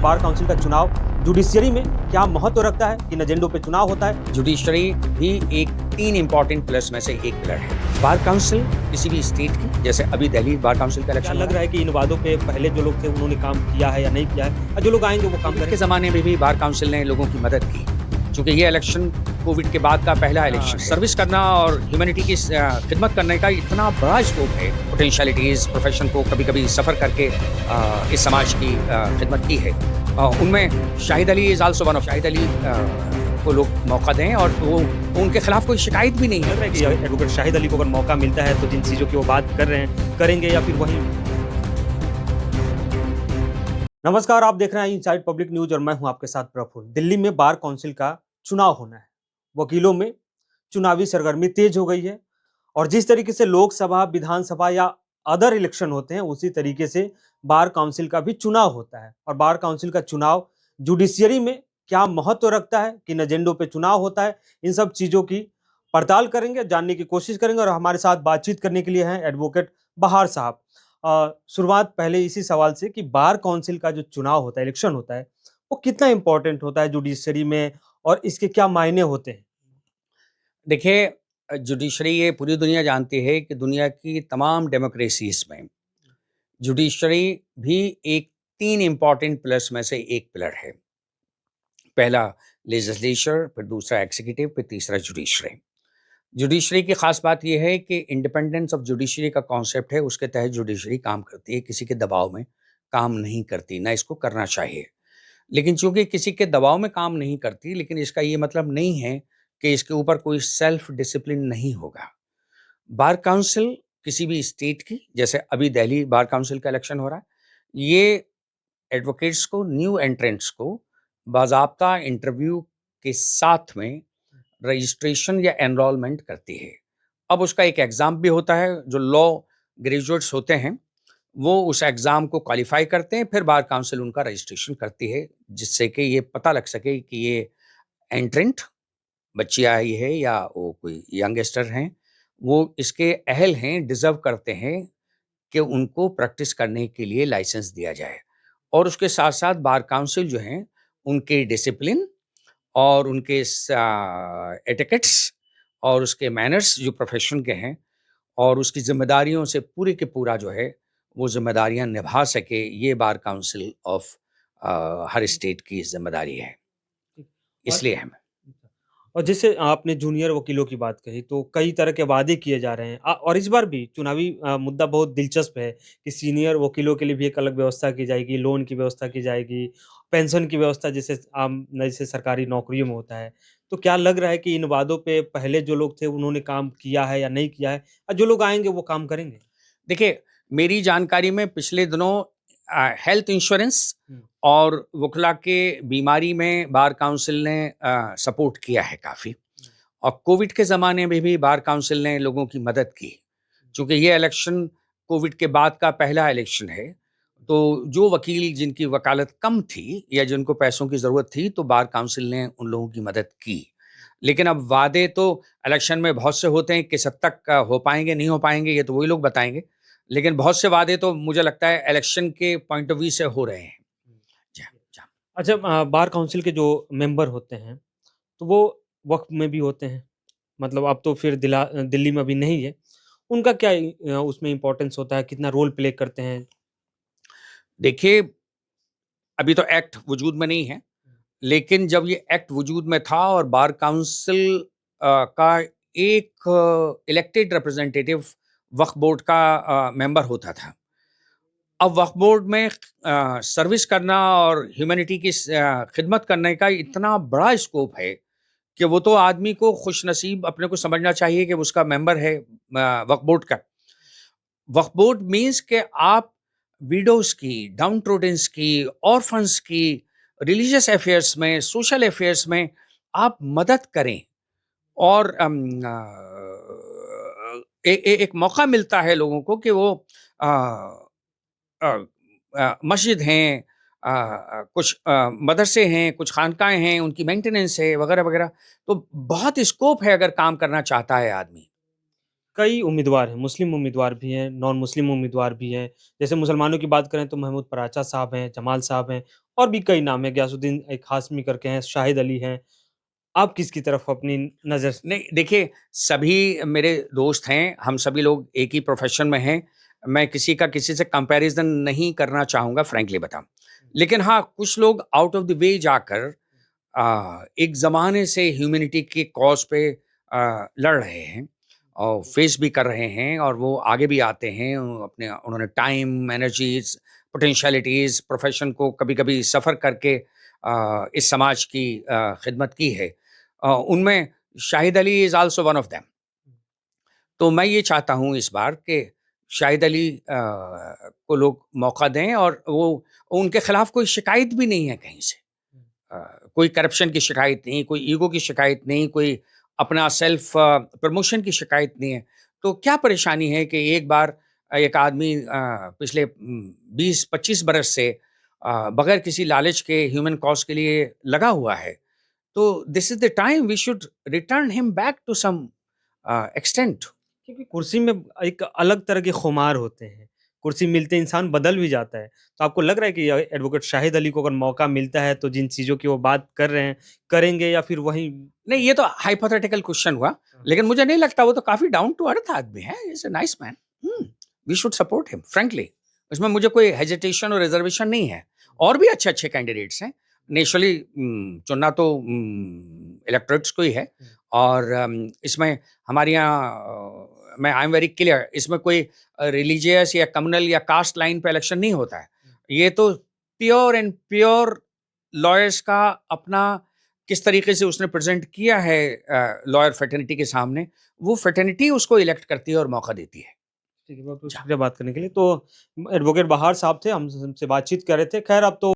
Bar council का चुनाव judiciary में क्या महत्व रखता है, किन एजेंडों पे चुनाव होता है। जुडिशरी भी एक 3 इंपॉर्टेंट पिलर्स में से एक पिलर है। बार काउंसिल किसी भी स्टेट की, जैसे अभी दिल्ली बार काउंसिल का क्या इलेक्शन लग रहा है कि इन वादों पे पहले जो लोग थे उन्होंने काम किया है या नहीं किया है, और जो लोग आएंगे वो काम कोविड के करेंगे। ज़माने में भी बार काउंसिल ने लोगों की मदद की, क्योंकि ये इलेक्शन कोविड के बाद का पहला इलेक्शन है। सर्विस करना और ह्यूमैनिटी की खिदमत करने का इतना बड़ा स्कोप है। पोटेंशियलिटीज़ प्रोफेशन को कभी-कभी सफ़र करके इस समाज की खिदमत की है। उनमें Shahid Ali is also one of Shahid Ali को लोग मौका दें और वो उनके खिलाफ कोई शिकायत भी नहीं लग रहा है कि है। एडवोकेट शाहिद अली को अगर मौका मिलता है तो जिन चीज़ों की वो बात कर रहे हैं करेंगे या फिर वहीं। नमस्कार, आप देख रहे हैं इनसाइड पब्लिक न्यूज और मैं हूं आपके साथ प्रफुल्ल। दिल्ली में बार काउंसिल का चुनाव होना है। वकीलों में चुनावी सरगर्मी तेज हो गई है और जिस तरीके से लोकसभा, विधानसभा या अदर इलेक्शन होते हैं उसी तरीके से बार काउंसिल का भी चुनाव होता है। और बार काउंसिल का चुनाव जुडिशियरी में क्या महत्व रखता है, किन एजेंडों पे चुनाव होता है, इन सब चीज़ों की पड़ताल करेंगे, जानने की कोशिश करेंगे। और हमारे साथ बातचीत करने के लिए हैं एडवोकेट बहार साहब। शुरुआत पहले इसी सवाल से कि बार काउंसिल का जो चुनाव होता है, इलेक्शन होता है, वो कितना इंपॉर्टेंट होता है जुडिशरी में और इसके क्या मायने होते हैं? देखिए, जुडिशरी ये पूरी दुनिया जानती है कि दुनिया की तमाम डेमोक्रेसीज़ में जुडिशरी भी एक 3 इंपॉर्टेंट पिलर्स में से एक पिलर है। पहला लेजिस्लेचर, फिर दूसरा एग्जीक्यूटिव, फिर तीसरा जुडिशरी। जुडिशरी की ख़ास बात ये है कि इंडिपेंडेंस ऑफ जुडिशरी का कॉन्सेप्ट है, उसके तहत जुडिशरी काम करती है, किसी के दबाव में काम नहीं करती, ना इसको करना चाहिए। लेकिन चूँकि किसी के दबाव में काम नहीं करती, लेकिन इसका ये मतलब नहीं है कि इसके ऊपर कोई सेल्फ डिसिप्लिन नहीं होगा। बार काउंसिल किसी भी स्टेट की, जैसे अभी दिल्ली बार काउंसिल का इलेक्शन हो रहा है, ये एडवोकेट्स को, न्यू एंट्रेंट्स को बाज़ाब्ता इंटरव्यू के साथ में रजिस्ट्रेशन या एनरोलमेंट करती है। अब उसका एक एग्ज़ाम भी होता है, जो लॉ ग्रेजुएट्स होते हैं, वो उस एग्ज़ाम को क्वालिफ़ाई करते हैं, फिर बार काउंसिल उनका रजिस्ट्रेशन करती है, जिससे कि ये पता लग सके कि ये एंट्रेंट बच्ची आई है या वो कोई यंगस्टर हैं, वो इसके अहल हैं, डिज़र्व करते हैं कि उनको प्रैक्टिस करने के लिए लाइसेंस दिया जाए। और उसके साथ-साथ बार काउंसिल जो हैं, उनके डिसिप्लिन और उनके एटिकेट्स और उसके मैनर्स जो प्रोफ़ेशन के हैं और उसकी ज़िम्मेदारियों से पूरे के पूरा जो है, वो ज़िम्मेदारियाँ निभा सके, ये bar council of her state की ज़िम्मेदारी है। और इसलिए हम और जैसे आपने जूनियर वकीलों की बात कही, तो कई तरह के वादे किए जा रहे हैं। और इस बार भी चुनावी मुद्दा बहुत दिलचस्प है कि सीनियर वकीलों के लिए भी एक अलग व्यवस्था की जाएगी, लोन की व्यवस्था की जाएगी, पेंशन की व्यवस्था जैसे आम जैसे सरकारी नौकरियों में होता है। तो क्या लग रहा है कि इन वादों पे पहले जो लोग थे उन्होंने काम किया है या नहीं किया है? और जो लोग आएँगे वो काम करेंगे? देखिए, मेरी जानकारी में पिछले दिनों हेल्थ इंश्योरेंस हुँ। और वकला के बीमारी में बार काउंसिल ने सपोर्ट किया है काफ़ी। और कोविड के ज़माने में भी बार काउंसिल ने लोगों की मदद की। चूँकि ये इलेक्शन कोविड के बाद का पहला इलेक्शन है, तो जो वकील जिनकी वकालत कम थी या जिनको पैसों की ज़रूरत थी, तो बार काउंसिल ने उन लोगों की मदद की। लेकिन अब वादे तो इलेक्शन में बहुत से होते हैं, किस हद तक हो पाएँगे, नहीं हो पाएँगे, ये तो वही लोग बताएँगे। लेकिन बहुत से वादे तो मुझे लगता है इलेक्शन के पॉइंट ऑफ व्यू से हो रहे हैं। जी, जी। अच्छा, बार काउंसिल के जो मेंबर होते हैं, तो वो वक़्फ़ में भी होते हैं। मतलब अब तो फिर दिल्ली में अभी नहीं है। उनका क्या उसमें इम्पोर्टेंस होता है? कितना रोल प्ले करते हैं? देखिए, अभी तो एक्ट वजूद में नहीं है, लेकिन जब ये एक्ट वजूद में था और बार काउंसिल का एक इलेक्टेड रिप्रेजेंटेटिव वक्फ बोर्ड का मेंबर होता था। अब वक्फ बोर्ड में सर्विस करना और ह्यूमैनिटी की खिदमत करने का इतना बड़ा स्कोप है कि वो तो आदमी को खुशनसीब अपने को समझना चाहिए कि उसका मेंबर है वक्फ बोर्ड का। वक्फ बोर्ड मीन्स कि आप विडोज़ की, डाउन ट्रोडेंस की, ऑर्फन्स की, रिलीजियस अफेयर्स में, सोशल अफेयर्स में आप मदद करें और एक मौका मिलता है लोगों को कि वो अ अ मस्जिद हैं, कुछ मदरसे हैं, कुछ खानकाएँ हैं, उनकी मेंटेनेंस है वगैरह-वगैरह। तो बहुत स्कोप है अगर काम करना चाहता है आदमी। कई उम्मीदवार हैं, मुस्लिम उम्मीदवार भी हैं, नॉन मुस्लिम उम्मीदवार भी हैं। जैसे मुसलमानों की बात करें तो महमूद पराचा साहब हैं, जमाल साहब हैं और भी कई नाम हैं, गयासुद्दीन एक हाशमी करके हैं, शाहिद अली हैं। आप किसकी तरफ अपनी नज़र नहीं, देखिए, सभी मेरे दोस्त हैं, हम सभी लोग एक ही प्रोफ़ेशन में हैं। मैं किसी का किसी से कंपैरिज़न नहीं करना चाहूँगा, फ्रैंकली बताऊँ। लेकिन हाँ, कुछ लोग आउट ऑफ़ द वे जाकर एक ज़माने से ह्यूमैनिटी के कॉज़ पे लड़ रहे हैं और फेस भी कर रहे हैं, और वो आगे भी आते हैं। अपने उन्होंने टाइम, एनर्जीज़, पोटेंशियलिटीज़, प्रोफ़ेशन को कभी-कभी सफ़र करके इस समाज की खिदमत की है। उनमें Shahid Ali is also one of them. तो मैं ये चाहता हूँ इस बार कि शाहिद अली को लोग मौका दें, और वो उनके खिलाफ कोई शिकायत भी नहीं है कहीं से। कोई करप्शन की शिकायत नहीं, कोई ईगो की शिकायत नहीं, कोई अपना सेल्फ प्रमोशन की शिकायत नहीं है। तो क्या परेशानी है कि एक बार एक आदमी पिछले 20-25 बरस से बगैर किसी लालच के ह्यूमन कॉज़ के लिए लगा हुआ है। तो this is the time we should return him back to some extent. क्योंकि कुर्सी में एक अलग तरह के खुमार होते हैं। कुर्सी मिलते इंसान बदल भी जाता है। तो आपको लग रहा है कि एडवोकेट शाहिद अली को अगर मौका मिलता है तो जिन चीज़ों की वो बात कर रहे हैं, करेंगे या फिर वही नहीं, ये तो हाइपोथेटिकल क्वेश्चन हुआ, लेकिन मुझे नहीं लगता, वो तो काफ़ी डाउन टू अर्थ आदमी है, he is a nice man. We should support him frankly. इसमें मुझे कोई हेजिटेशन और रिजर्वेशन नहीं है। और भी अच्छे-अच्छे कैंडिडेट्स हैं। नेचुरली चुनना तो इलेक्टोरेट्स को ही है, और इसमें हमारे यहाँ मैं आई एम वेरी क्लियर, इसमें कोई रिलीजियस या कम्युनल या कास्ट लाइन पे इलेक्शन नहीं होता है। ये तो प्योर एंड प्योर लॉयर्स का अपना किस तरीके से उसने प्रेज़ेंट किया है लॉयर फ्रेटर्निटी के सामने, वो फ्रेटर्निटी उसको इलेक्ट करती है और मौका देती है। ठीक है, बहुत-बहुत शुक्रिया बात करने के लिए। तो एडवोकेट बहार साहब थे, हम हमसे बातचीत कर रहे थे। ख़ैर अब तो